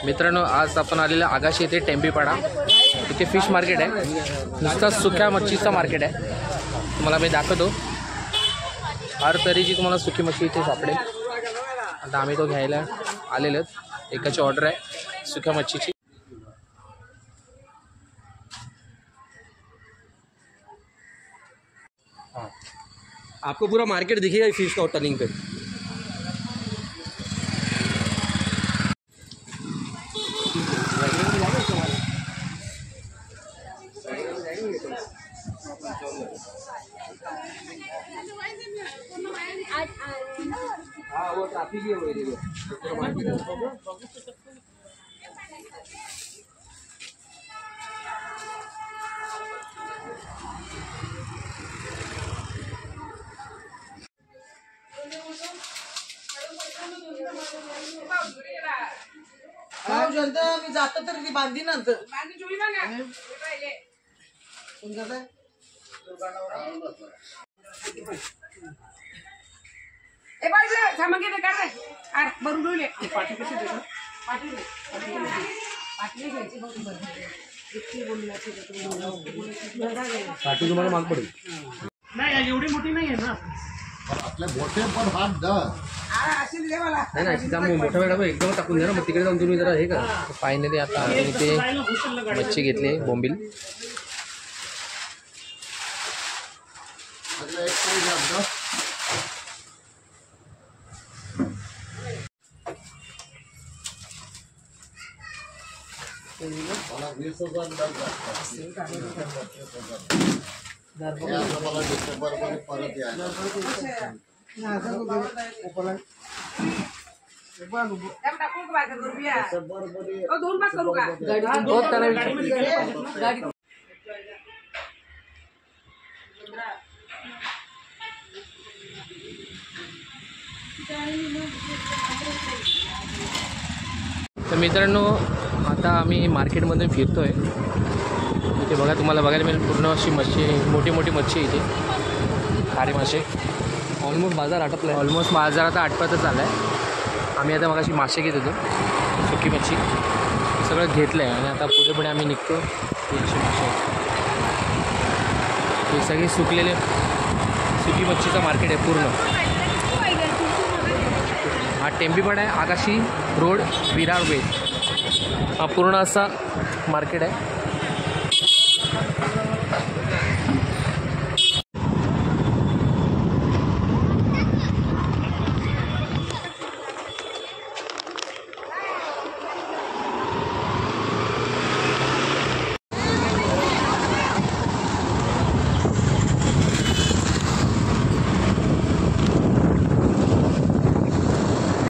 मित्रांनो, आज आपण आलेलं आगाशी येथे टेंबीपाडा, इथे फिश मार्केट आहे, नुसतं सुक्या मच्छीचं मार्केट आहे। तुम्हाला मी दाखवतो, हर तऱ्हेची तुम्हाला सुकी मच्छी इथे सापडेल। आता आम्ही तो घ्यायला आलेलो, एकाची ऑर्डर आहे सुक्या मच्छीची। आपको पूरा मार्केट दिखेगा फिश का टर्निंग पे। हाँ वो ट्रैफिक ही हो रही है। मी जात तर ती बांधी नंतर पाठी तुम्हाला माग पडेल नाही, एवढी मोठी नाही आहे ना आपल्या मोठे पण हात द नाही ना, तिचा मोठा वेळा एकदम टाकून द्या ना, मग तिकडे जाऊन तुम्ही जरा हे करा। फायनली आता आपण इथे मच्छी घेतली, बोंबील। एक पोळी घाल मला 20,000 मला डिसेंबर मध्ये परत यायला तर मित्रांनो, आता आम्ही मार्केटमध्ये फिरतोय। इथे बघा, तुम्हाला बघायला मिळेल पूर्ण अशी मच्छी, मोठी मोठी मच्छी इथे, खारे मासे। ऑलमोस्ट बाजार आटपला, ऑलमोस्ट बाजार आता आटपातच आला आहे। आम्ही आता मगाशी मासे घेत होतो, सुकी मच्छी सगळं घेतलं आहे आणि आता पुढे पुढे आम्ही निघतो। तीनशे मासे हे सगळे सुकलेले सुकी मच्छीचं मार्केट आहे पूर्ण। हा टेंबीपाडा आहे, आगाशी रोड, विरार वेस्ट, हा पूर्ण असा मार्केट आहे।